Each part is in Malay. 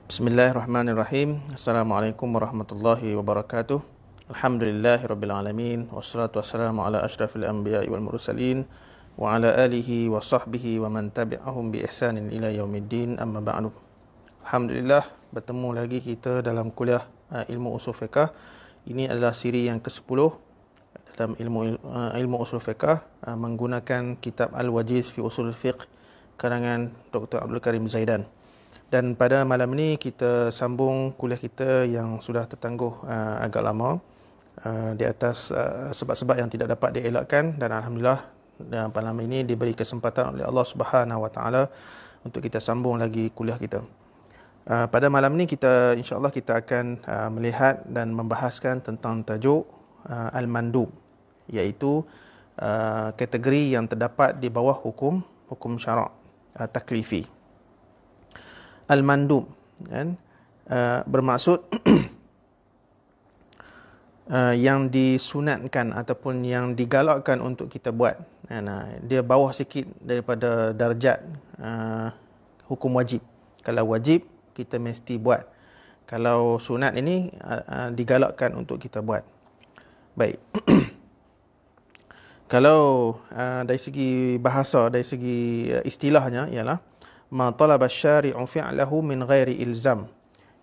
Bismillahirrahmanirrahim. Assalamualaikum warahmatullahi wabarakatuh. Alhamdulillahirabbil alamin wassalatu wassalamu ala asyrafil anbiya'i wal mursalin wa ala alihi wa sahbihi wa man tabi'ahum bi ihsanin ila yaumiddin, amma ba'du. Alhamdulillah, bertemu lagi kita dalam kuliah ilmu usul fiqh. Ini adalah siri yang ke-10 dalam ilmu usul fiqh menggunakan kitab Al-Wajiz fi Usul Fiqh karangan Dr. Abdul Karim Zaidan. Dan pada malam ini kita sambung kuliah kita yang sudah tertangguh agak lama di atas sebab-sebab yang tidak dapat dielakkan, dan alhamdulillah pada malam ini diberi kesempatan oleh Allah Subhanahu Wa Taala untuk kita sambung lagi kuliah kita. Pada malam ini kita insya-Allah kita akan melihat dan membahaskan tentang tajuk al-mandub, iaitu kategori yang terdapat di bawah hukum syarak taklifi. Al-mandub kan, bermaksud yang disunatkan ataupun yang digalakkan untuk kita buat. Dia bawah sikit daripada darjat hukum wajib. Kalau wajib kita mesti buat, kalau sunat ini digalakkan untuk kita buat. Baik. Kalau dari segi bahasa, dari segi istilahnya ialah ma talaba syari'u fi'lahu min ghairi ilzam,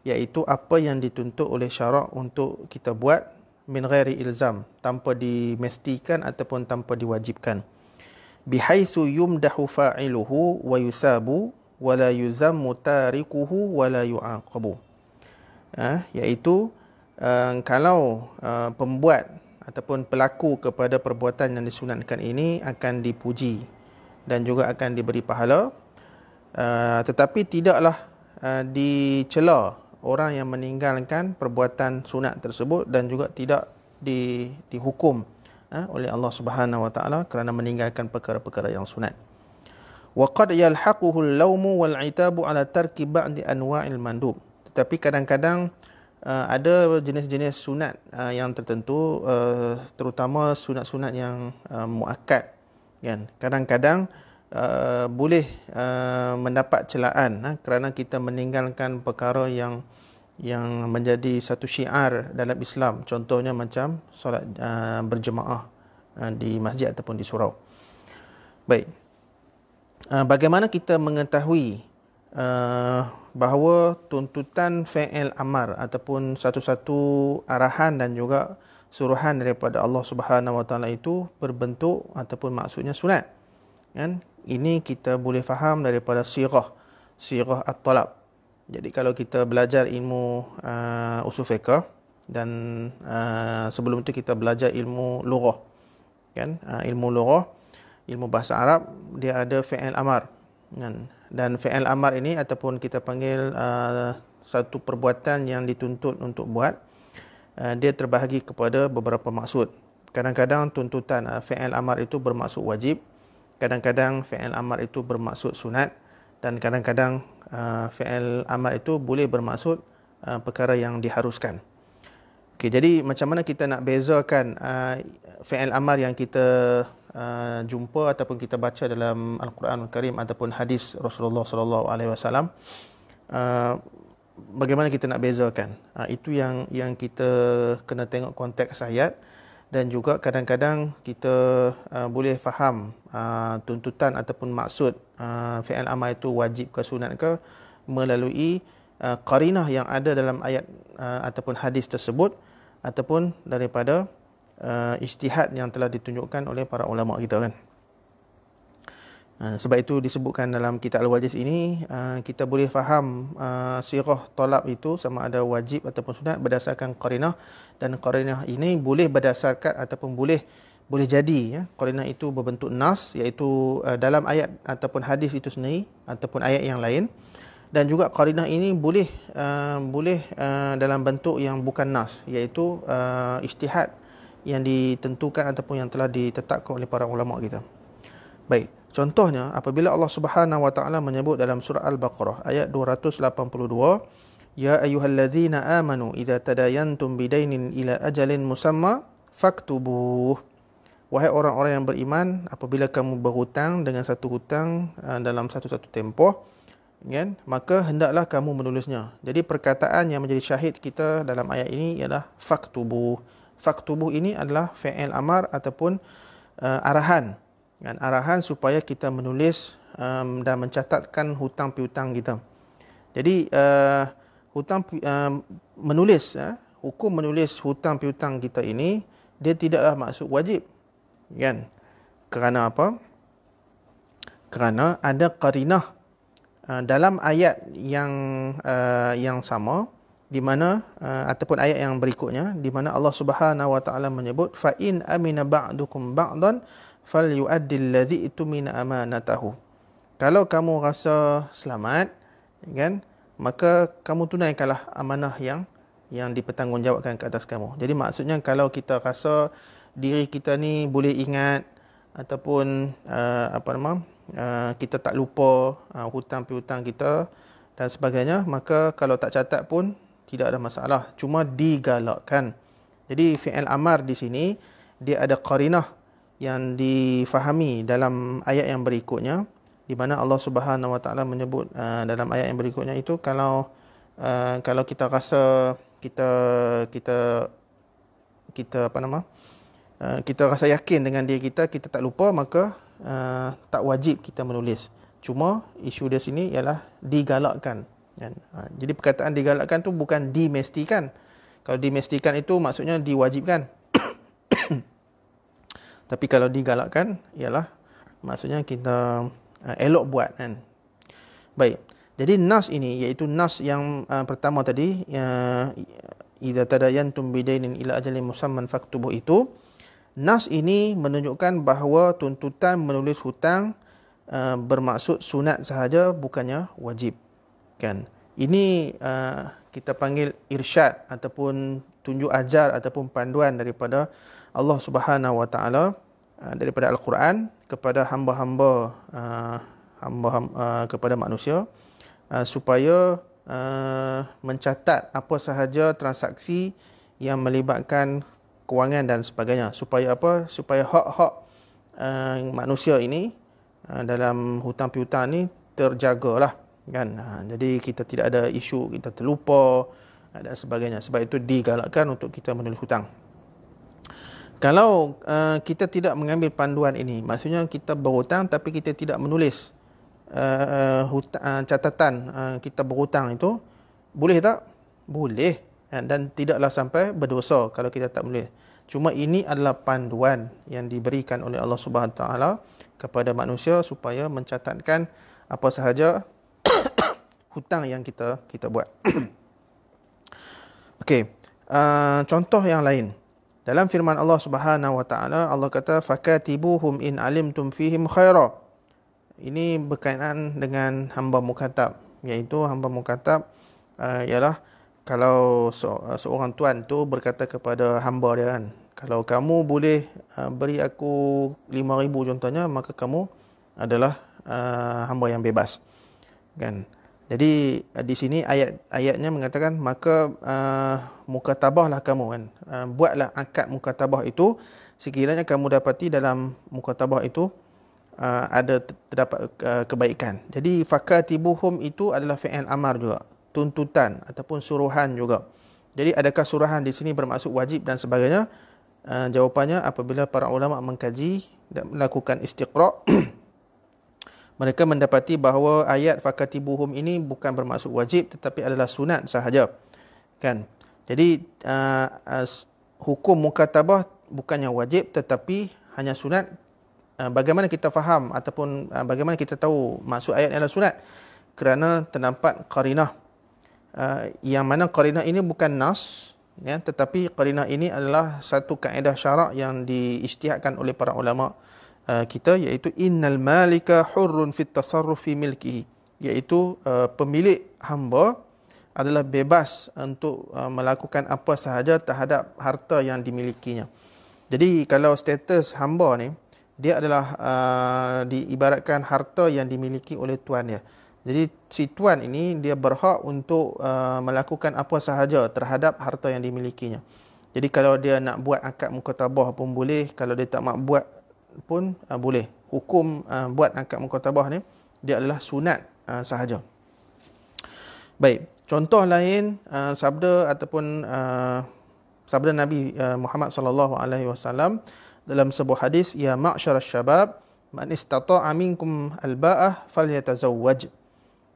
iaitu apa yang dituntut oleh syarak untuk kita buat min ghairi ilzam, tanpa dimestikan ataupun tanpa diwajibkan. Bihaitsu yumdahu fa'iluhu wa yusabu wa la yuzammu tarikuhu wa la yu'aqabu. Iaitu kalau pembuat ataupun pelaku kepada perbuatan yang disunatkan ini akan dipuji dan juga akan diberi pahala, tetapi tidaklah dicela orang yang meninggalkan perbuatan sunat tersebut, dan juga tidak dihukum oleh Allah Subhanahu Wa Taala kerana meninggalkan perkara-perkara yang sunat. Wa qad yalhaquhu al-lawmu wal 'itabu 'ala tarki ba'di anwa'il mandub. Tetapi kadang-kadang ada jenis-jenis sunat yang tertentu, terutama sunat-sunat yang muakkad, kan. Kadang-kadang boleh mendapat celaan kerana kita meninggalkan perkara yang menjadi satu syiar dalam Islam. Contohnya macam solat berjemaah di masjid ataupun di surau. Baik. Bagaimana kita mengetahui bahawa tuntutan fi'il amar ataupun satu-satu arahan dan juga suruhan daripada Allah Subhanahu Wa Taala itu berbentuk ataupun maksudnya sunat, kan? Ini kita boleh faham daripada sirah at-talab. Jadi kalau kita belajar ilmu usul fiqh dan sebelum itu kita belajar ilmu lughah, kan? Ilmu lughah, ilmu bahasa Arab, dia ada fi'il amar, kan? Dan fi'il amar ini ataupun kita panggil satu perbuatan yang dituntut untuk buat, dia terbahagi kepada beberapa maksud. Kadang-kadang tuntutan fi'il amar itu bermaksud wajib, kadang-kadang fi'il amar itu bermaksud sunat, dan kadang-kadang fi'il amar itu boleh bermaksud perkara yang diharuskan. Okey, jadi macam mana kita nak bezakan fi'il amar yang kita jumpa ataupun kita baca dalam Al-Quranul Karim ataupun hadis Rasulullah sallallahu alaihi wasallam? Bagaimana kita nak bezakan? Itu yang kita kena tengok konteks ayat, dan juga kadang-kadang kita boleh faham tuntutan ataupun maksud fi'il amar itu wajib ke sunat ke melalui qarinah yang ada dalam ayat ataupun hadis tersebut, ataupun daripada ijtihad yang telah ditunjukkan oleh para ulama kita, kan. Sebab itu disebutkan dalam kitab Al-Wajiz ini, kita boleh faham sirah talab itu sama ada wajib ataupun sunat berdasarkan qarinah, dan qarinah ini boleh berdasarkan ataupun boleh jadi, ya, qarinah itu berbentuk nas, iaitu dalam ayat ataupun hadis itu sendiri ataupun ayat yang lain, dan juga qarinah ini boleh dalam bentuk yang bukan nas, iaitu ijtihad yang ditentukan ataupun yang telah ditetapkan oleh para ulama kita. Baik, contohnya apabila Allah Subhanahu Wa Taala menyebut dalam surah Al-Baqarah ayat 282, ya ayyuhallazina amanu idza tadayantum bidainin ila ajalin musamma faktubuh. Wahai orang-orang yang beriman, apabila kamu berhutang dengan satu hutang dalam satu tempoh, kan, maka hendaklah kamu menulisnya. Jadi perkataan yang menjadi syahid kita dalam ayat ini ialah faktubuh. Faktubuh ini adalah fi'il amar ataupun arahan, kan, arahan supaya kita menulis dan mencatatkan hutang piutang kita. Jadi menulis, hukum menulis hutang piutang kita ini dia tidaklah maksud wajib, kan? Kerana apa? Kerana ada qarinah dalam ayat yang sama, di mana ataupun ayat yang berikutnya, di mana Allah Subhanahu wa taala menyebut fa in amina ba'dukum ba'dan falyu'addil ladzi itumina amanatahu. Kalau kamu rasa selamat, kan, maka kamu tunaikanlah amanah yang dipertanggungjawabkan ke atas kamu. Jadi maksudnya kalau kita rasa diri kita ni boleh ingat ataupun kita tak lupa hutang piutang kita dan sebagainya, maka kalau tak catat pun tidak ada masalah, cuma digalakkan. Jadi fi'il amar di sini dia ada qarinah yang difahami dalam ayat yang berikutnya, di mana Allah Subhanahu wa taala menyebut dalam ayat yang berikutnya itu, kalau kita rasa kita rasa yakin dengan diri kita, kita tak lupa, maka tak wajib kita menulis. Cuma isu dia sini ialah digalakkan, kan? Jadi perkataan digalakkan tu bukan dimestikan. Kalau dimestikan itu maksudnya diwajibkan. Tapi kalau digalakkan ialah maksudnya kita elok buat, kan? Baik. Jadi nas ini, iaitu nas yang pertama tadi, idza tadayantum bidainin ila ajalin musamman faktubuh, itu nas ini menunjukkan bahawa tuntutan menulis hutang bermaksud sunat sahaja, bukannya wajib, kan? Ini kita panggil irsyad ataupun tunjuk ajar ataupun panduan daripada Allah Subhanahu wa taala, daripada Al-Quran kepada hamba-hamba kepada manusia, supaya mencatat apa sahaja transaksi yang melibatkan kewangan dan sebagainya. Supaya apa? Supaya hak-hak manusia ini dalam hutang piutang ni terjagalah, kan? Jadi kita tidak ada isu kita terlupa dan sebagainya. Sebab itu digalakkan untuk kita menulis hutang. Kalau kita tidak mengambil panduan ini, maksudnya kita berhutang tapi kita tidak menulis catatan kita berhutang itu, boleh tak? Boleh, dan tidaklah sampai berdosa kalau kita tak menulis. Cuma ini adalah panduan yang diberikan oleh Allah Subhanahu Wa Taala kepada manusia supaya mencatatkan apa sahaja hutang yang kita buat. Okey, contoh yang lain. Dalam firman Allah Subhanahu Wa Taala, Allah kata fakatibuhum in alimtum fihim khaira. Ini berkaitan dengan hamba mukatab, iaitu hamba mukatab ialah kalau seorang tuan tu berkata kepada hamba dia, kan, kalau kamu boleh beri aku 5,000 contohnya, maka kamu adalah hamba yang bebas, kan? Jadi di sini ayatnya mengatakan maka mukatabahlah kamu, kan, buatlah akad mukatabah itu sekiranya kamu dapati dalam mukatabah itu terdapat kebaikan. Jadi fakatibuhum itu adalah fi'il amar juga, tuntutan ataupun suruhan juga. Jadi adakah suruhan di sini bermaksud wajib dan sebagainya? Jawapannya, apabila para ulama mengkaji dan melakukan istiqra' mereka mendapati bahawa ayat fakatibuhum ini bukan bermaksud wajib tetapi adalah sunat sahaja, kan? Jadi hukum mukatabah bukannya wajib tetapi hanya sunat. Bagaimana kita faham ataupun bagaimana kita tahu maksud ayat adalah sunat? Kerana terdapat qarinah, yang mana qarinah ini bukan nas, ya, tetapi qarinah ini adalah satu kaedah syarak yang diijtihadkan oleh para ulama kita, iaitu innal malika hurrun fit tasarruf fi milkihi, iaitu pemilik hamba adalah bebas untuk melakukan apa sahaja terhadap harta yang dimilikinya. Jadi kalau status hamba ni, dia adalah diibaratkan harta yang dimiliki oleh tuannya. Jadi si tuan ini dia berhak untuk melakukan apa sahaja terhadap harta yang dimilikinya. Jadi kalau dia nak buat akad mukatabah pun boleh, kalau dia tak nak buat pun boleh. Hukum buat akad mukatabah ni dia adalah sunat sahaja. Baik, contoh lain sabda ataupun sabda Nabi Muhammad sallallahu alaihi wasallam dalam sebuah hadis, ya ma'syarasy syabab man istata'a minkum alba'ah falyatazawwaj.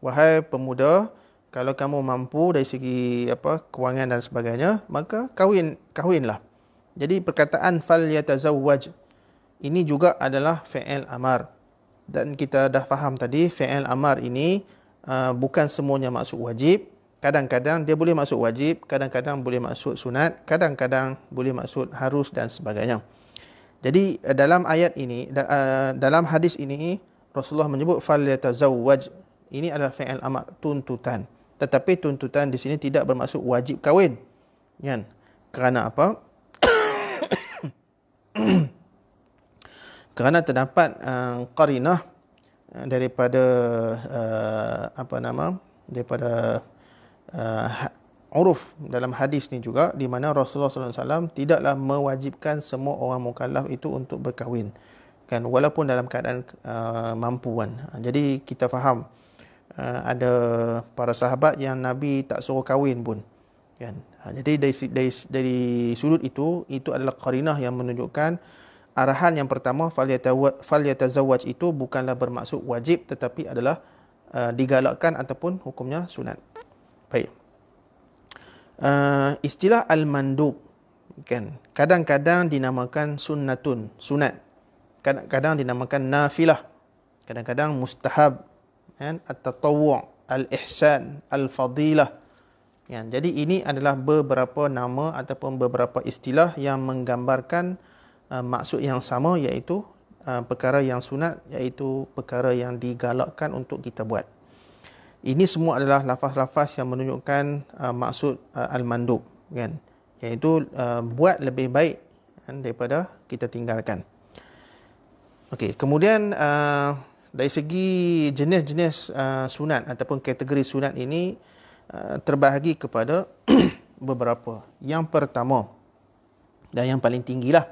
Wahai pemuda, kalau kamu mampu dari segi kewangan dan sebagainya, maka kahwinlah. Jadi perkataan falyatazawwaj ini juga adalah fi'il amar. Dan kita dah faham tadi, fi'il amar ini bukan semuanya maksud wajib. Kadang-kadang dia boleh maksud wajib, kadang-kadang boleh maksud sunat, kadang-kadang boleh maksud harus dan sebagainya. Jadi dalam ayat ini, dalam hadis ini, Rasulullah menyebut falyatazawwaj. Ini adalah fi'il amar, tuntutan. Tetapi tuntutan di sini tidak bermaksud wajib kahwin. Kan? Kerana apa? Kerana terdapat qarinah daripada daripada uruf dalam hadis ni juga, di mana Rasulullah sallallahu alaihi wasallam tidaklah mewajibkan semua orang mukallaf itu untuk berkahwin, kan, walaupun dalam keadaan mampu kan. Jadi kita faham ada para sahabat yang Nabi tak suruh kahwin pun, kan. Jadi dari sudut itu adalah qarinah yang menunjukkan arahan yang pertama, falyatazawwaj itu bukanlah bermaksud wajib, tetapi adalah digalakkan ataupun hukumnya sunat. Baik. Istilah al-mandub, kan, kadang-kadang dinamakan sunnatun, sunat. Kadang-kadang dinamakan nafilah. Kadang-kadang mustahab, kan, at-tatawwu', al-ihsan, al-fadilah. Ya, jadi ini adalah beberapa nama ataupun beberapa istilah yang menggambarkan maksud yang sama, iaitu perkara yang sunat, iaitu perkara yang digalakkan untuk kita buat. Ini semua adalah lafaz-lafaz yang menunjukkan maksud al-mandub, kan, iaitu buat lebih baik, kan, daripada kita tinggalkan. Okey, kemudian dari segi jenis-jenis sunat ataupun kategori sunat ini terbahagi kepada beberapa. Yang pertama dan yang paling tinggilah,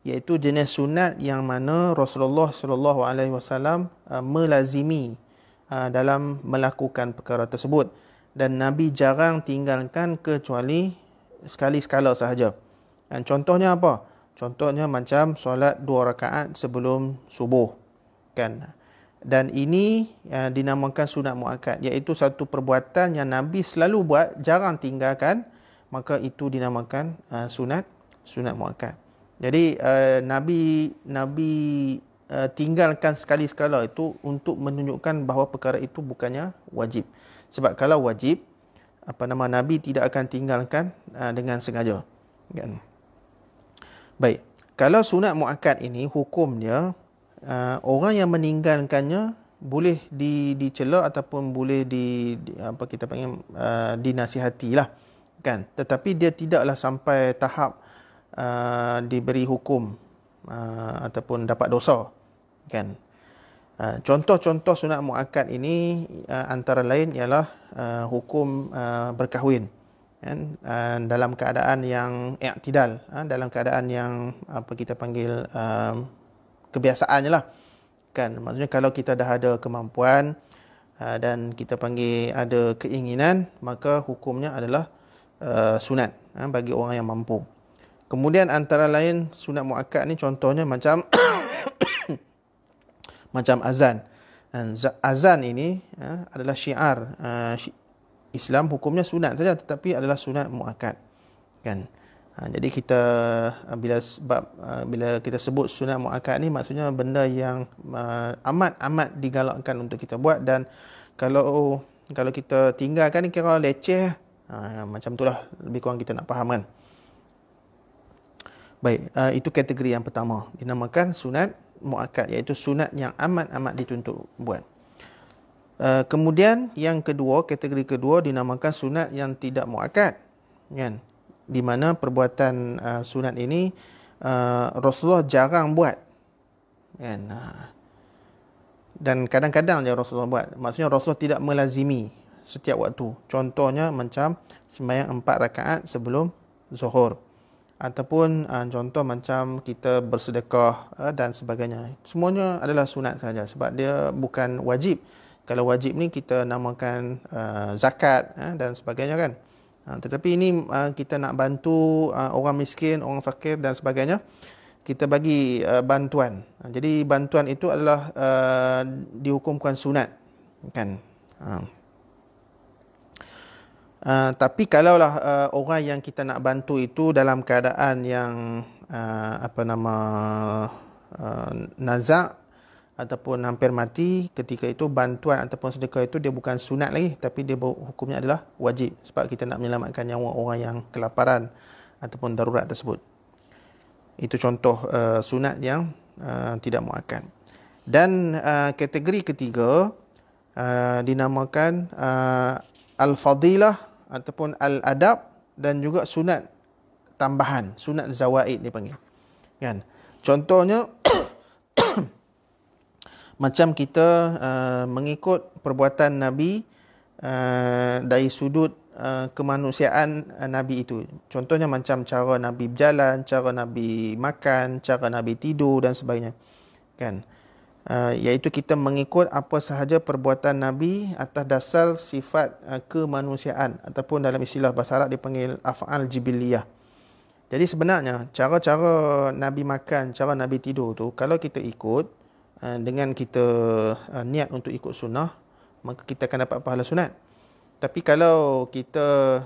iaitu jenis sunat yang mana Rasulullah sallallahu alaihi wasallam melazimi dalam melakukan perkara tersebut, dan Nabi jarang tinggalkan kecuali sekali-sekala sahaja. Dan contohnya apa? Contohnya macam solat 2 rakaat sebelum subuh, kan. Dan ini dinamakan sunat muakkad, iaitu satu perbuatan yang Nabi selalu buat, jarang tinggalkan, maka itu dinamakan sunat muakkad. Jadi Nabi tinggalkan sekali-sekala itu untuk menunjukkan bahawa perkara itu bukannya wajib. Sebab kalau wajib, Nabi tidak akan tinggalkan dengan sengaja, kan. Baik, kalau sunat muakkad ini hukumnya orang yang meninggalkannya boleh dicela ataupun boleh dinasihatilah, kan. Tetapi dia tidaklah sampai tahap diberi hukum ataupun dapat dosa, kan. Contoh-contoh sunat muakkad ini antara lain ialah hukum berkahwin, kan, dalam keadaan yang i'tidal, dalam keadaan yang kita panggil kebiasaannya lah, kan. Maksudnya kalau kita dah ada kemampuan dan kita panggil ada keinginan, maka hukumnya adalah sunat bagi orang yang mampu. Kemudian antara lain sunat muakkad ni contohnya macam macam azan. Azan ini adalah syiar Islam, hukumnya sunat saja tetapi adalah sunat muakkad, kan. Jadi kita bila kita sebut sunat muakkad ni, maksudnya benda yang amat digalakkan untuk kita buat, dan kalau kita tinggalkan ni kira leceh, macam itulah lebih kurang kita nak faham, kan. Baik, itu kategori yang pertama, dinamakan sunat muakkad, iaitu sunat yang amat dituntut buat. Kemudian yang kedua, kategori kedua dinamakan sunat yang tidak muakkad, kan, di mana perbuatan sunat ini Rasulullah jarang buat, kan, dan kadang-kadang je Rasulullah buat. Maksudnya Rasulullah tidak melazimi setiap waktu. Contohnya macam sembahyang 4 rakaat sebelum zuhur, ataupun contoh macam kita bersedekah dan sebagainya. Semuanya adalah sunat saja sebab dia bukan wajib. Kalau wajib ni kita namakan zakat dan sebagainya kan. Tetapi ini kita nak bantu orang miskin, orang fakir dan sebagainya, kita bagi bantuan. Jadi bantuan itu adalah dihukumkan sunat kan. Tapi kalaulah orang yang kita nak bantu itu dalam keadaan yang nazak ataupun hampir mati, ketika itu bantuan ataupun sedekah itu dia bukan sunat lagi, tapi dia hukumnya adalah wajib, sebab kita nak menyelamatkan nyawa orang yang kelaparan ataupun darurat tersebut. Itu contoh sunat yang tidak muakkad. Dan kategori ketiga dinamakan al-fadilah ataupun al-adab, dan juga sunat tambahan, sunat zawaid dipanggil kan. Contohnya macam kita mengikut perbuatan Nabi dari sudut kemanusiaan Nabi itu. Contohnya macam cara Nabi berjalan, cara Nabi makan, cara Nabi tidur dan sebagainya kan. Iaitu kita mengikut apa sahaja perbuatan Nabi atas dasar sifat kemanusiaan, ataupun dalam istilah bahasa Arab dipanggil af'al jibiliyah. Jadi sebenarnya cara-cara Nabi makan, cara Nabi tidur tu, kalau kita ikut dengan kita niat untuk ikut sunnah, maka kita akan dapat pahala sunat. Tapi kalau kita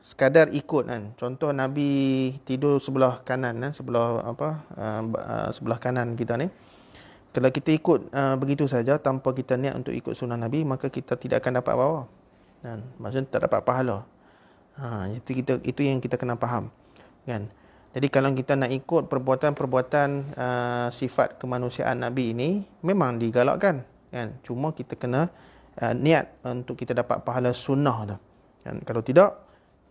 sekadar ikut kan, contoh Nabi tidur sebelah kanan, sebelah kanan kita ni, kalau kita ikut begitu saja tanpa kita niat untuk ikut sunnah Nabi, maka kita tidak akan dapat apa-apa kan, maksudnya tak dapat pahala. Itu yang kita kena faham kan. Jadi kalau kita nak ikut perbuatan-perbuatan sifat kemanusiaan Nabi ini, memang digalakkan kan. Cuma kita kena niat untuk kita dapat pahala sunnah tu kan. Kalau tidak,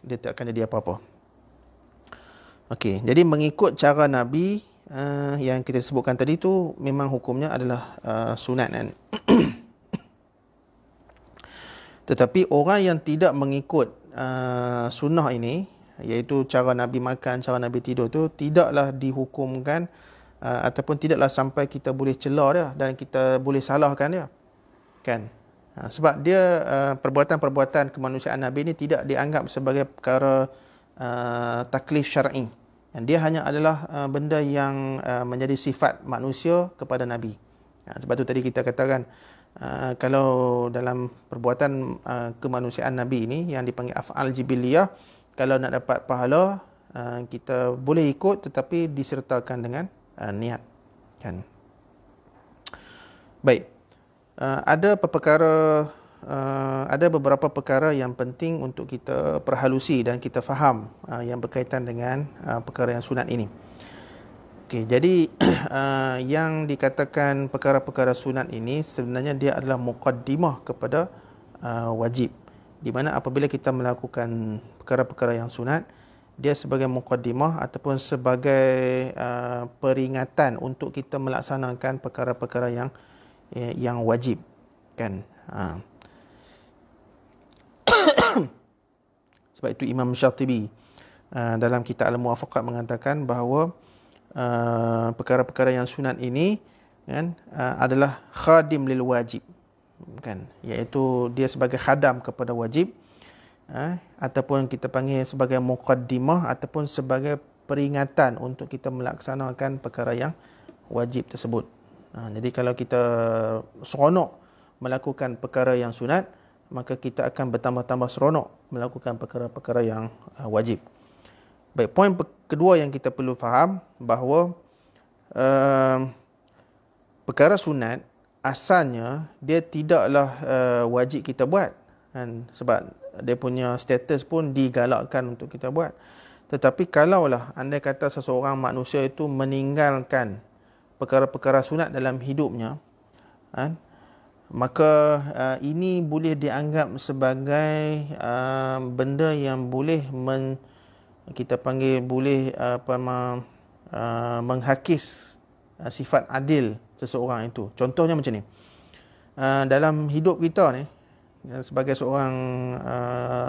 dia tak akan jadi apa-apa. Okey, jadi mengikut cara Nabi yang kita sebutkan tadi tu, memang hukumnya adalah sunat kan. Tetapi orang yang tidak mengikut sunnah ini, iaitu cara Nabi makan, cara Nabi tidur tu, tidaklah dihukumkan ataupun tidaklah sampai kita boleh celah dia dan kita boleh salahkan dia kan. Sebab dia perbuatan-perbuatan kemanusiaan Nabi ini tidak dianggap sebagai perkara taklif syar'i. Dia hanya adalah benda yang menjadi sifat manusia kepada Nabi. Sebab tu tadi kita katakan, kalau dalam perbuatan kemanusiaan Nabi ini yang dipanggil af'al jibiliyah, kalau nak dapat pahala, kita boleh ikut tetapi disertakan dengan niat kan. Baik. Ada beberapa perkara yang penting untuk kita perhalusi dan kita faham yang berkaitan dengan perkara yang sunat ini. Okey, jadi yang dikatakan perkara-perkara sunat ini sebenarnya dia adalah muqaddimah kepada wajib. Di mana apabila kita melakukan perkara-perkara yang sunat, dia sebagai muqaddimah ataupun sebagai peringatan untuk kita melaksanakan perkara-perkara yang wajib kan. Sebab itu Imam Syatibi dalam kitab Al-Muwafaqat mengatakan bahawa perkara-perkara yang sunat ini kan adalah khadim lil wajib kan, iaitu dia sebagai khadam kepada wajib, ataupun kita panggil sebagai muqaddimah ataupun sebagai peringatan untuk kita melaksanakan perkara yang wajib tersebut. Jadi kalau kita seronok melakukan perkara yang sunat, maka kita akan bertambah-tambah seronok melakukan perkara-perkara yang wajib. Baik, poin kedua yang kita perlu faham bahawa perkara sunat asalnya dia tidaklah wajib kita buat kan, sebab dia punya status pun digalakkan untuk kita buat. Tetapi kalaulah andai kata seseorang manusia itu meninggalkan perkara-perkara sunat dalam hidupnya kan, maka ini boleh dianggap sebagai benda yang boleh kita panggil boleh menghakis sifat adil seseorang itu. Contohnya macam ni. Dalam hidup kita ni, sebagai seorang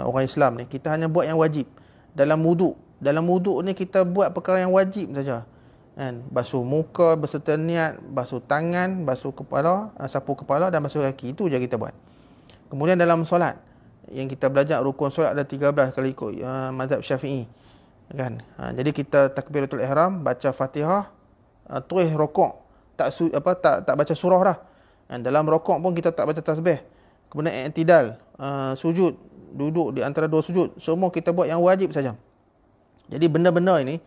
orang Islam ni, kita hanya buat yang wajib. Dalam wuduk ni kita buat perkara yang wajib saja. Kan, basuh muka berserta niat, basuh tangan, basuh kepala, sapu kepala dan basuh kaki. Itu je kita buat. Kemudian dalam solat, yang kita belajar rukun solat ada 13 kalau ikut mazhab Syafi'i. Kan? Jadi kita takbiratul ihram, baca Fatihah, terus rokok, tak baca surah dah. Dan dalam rokok pun kita tak baca tasbih. Kemudian i'tidal, sujud, duduk di antara dua sujud, semua kita buat yang wajib saja. Jadi benda-benda ini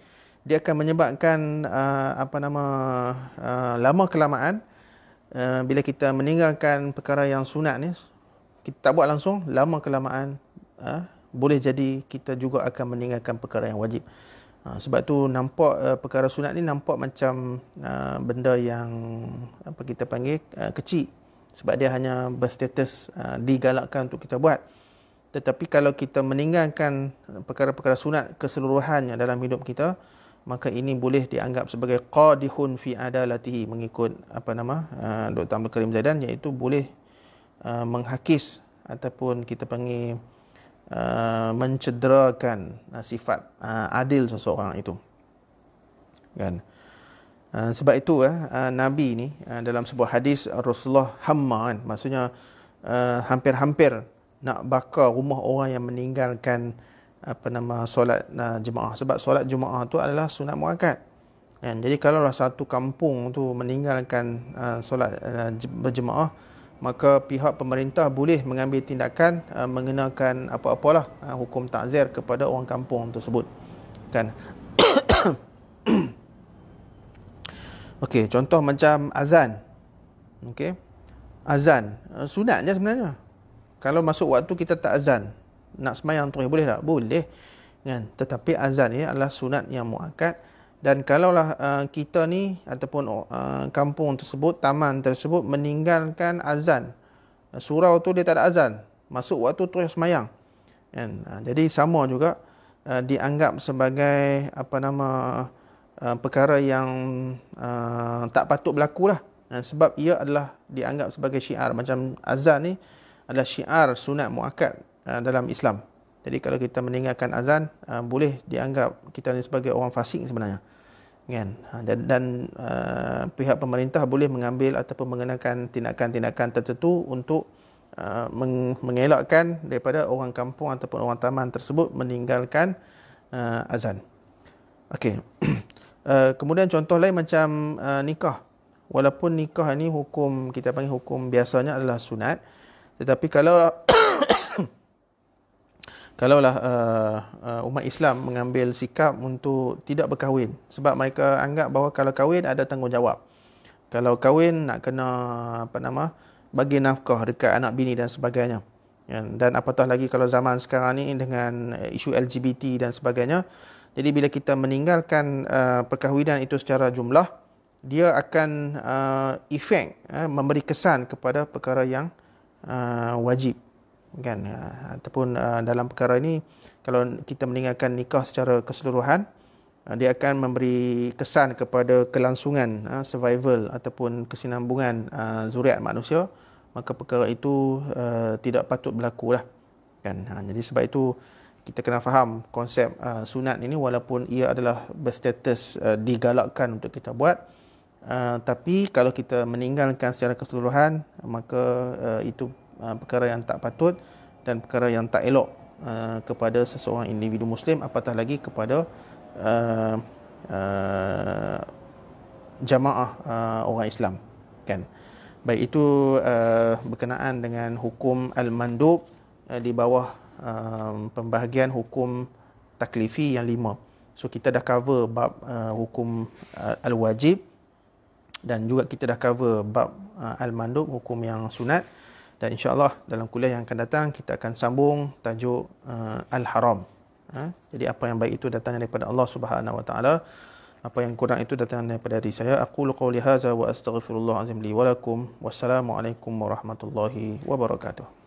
dia akan menyebabkan lama kelamaan bila kita meninggalkan perkara yang sunat ni, kita tak buat langsung, lama kelamaan boleh jadi kita juga akan meninggalkan perkara yang wajib. Sebab tu nampak perkara sunat ni nampak macam benda yang kita panggil kecil, sebab dia hanya berstatus digalakkan untuk kita buat. Tetapi kalau kita meninggalkan perkara-perkara sunat keseluruhannya dalam hidup kita, maka ini boleh dianggap sebagai qadihun fi adalatihi, mengikut Dr. Abdul Karim Zaidan, iaitu boleh menghakis ataupun kita panggil mencederakan sifat adil seseorang itu. Kan? Sebab itu Nabi ni dalam sebuah hadis Rasulullah hamma, kan, maksudnya hampir-hampir nak bakar rumah orang yang meninggalkan solat jemaah. Sebab solat jemaah tu adalah sunat muakkad. Kan? Jadi kalau satu kampung tu meninggalkan solat berjemaah, maka pihak pemerintah boleh mengambil tindakan mengenakan apa-apalah hukum ta'zir kepada orang kampung tersebut. Kan? Okey, contoh macam azan. Okey. Azan sunatnya sebenarnya. Kalau masuk waktu kita tak azan, nak semayang terus boleh tak? Boleh. Kan? Tetapi azan ini adalah sunat yang muakkad. Dan kalaulah kita ni ataupun kampung tersebut, taman tersebut meninggalkan azan, surau tu dia tak ada azan, masuk waktu terus semayang. Kan? Jadi sama juga dianggap sebagai perkara yang tak patut berlaku lah. Sebab ia adalah dianggap sebagai syiar. Macam azan ni adalah syiar sunat muakkad dalam Islam. Jadi kalau kita meninggalkan azan, boleh dianggap kita ni sebagai orang fasik sebenarnya. Kan? Dan pihak pemerintah boleh mengambil ataupun mengenakan tindakan-tindakan tertentu untuk mengelakkan daripada orang kampung ataupun orang taman tersebut meninggalkan azan. Okey. Kemudian contoh lain macam nikah. Walaupun nikah ni hukum, kita panggil hukum biasanya adalah sunat, tetapi kalaulah umat Islam mengambil sikap untuk tidak berkahwin, sebab mereka anggap bahawa kalau kahwin ada tanggungjawab. Kalau kahwin nak kena bagi nafkah dekat anak bini dan sebagainya. Dan apatah lagi kalau zaman sekarang ni dengan isu LGBT dan sebagainya. Jadi bila kita meninggalkan perkahwinan itu secara jumlah, dia akan efek memberi kesan kepada perkara yang wajib. Kan? Ataupun dalam perkara ini, kalau kita meninggalkan nikah secara keseluruhan, dia akan memberi kesan kepada kelangsungan survival ataupun kesinambungan zuriat manusia, maka perkara itu tidak patut berlaku lah. Kan? Jadi sebab itu kita kena faham konsep sunat ini, walaupun ia adalah berstatus digalakkan untuk kita buat, tapi kalau kita meninggalkan secara keseluruhan, maka itu perkara yang tak patut dan perkara yang tak elok kepada seseorang individu Muslim, apatah lagi kepada jamaah orang Islam. Kan? Baik, itu berkenaan dengan hukum al-mandub di bawah pembahagian hukum taklifi yang 5. So kita dah cover bab hukum al-wajib, dan juga kita dah cover bab al-mandub, hukum yang sunat. Dan insya-Allah dalam kuliah yang akan datang kita akan sambung tajuk al-haram. Jadi apa yang baik itu datang daripada Allah Subhanahu wa taala, apa yang kurang itu datang daripada diri saya. Aqulu qawli hadza wa astaghfirullah azim li wa lakum. Wassalamualaikum warahmatullahi wabarakatuh.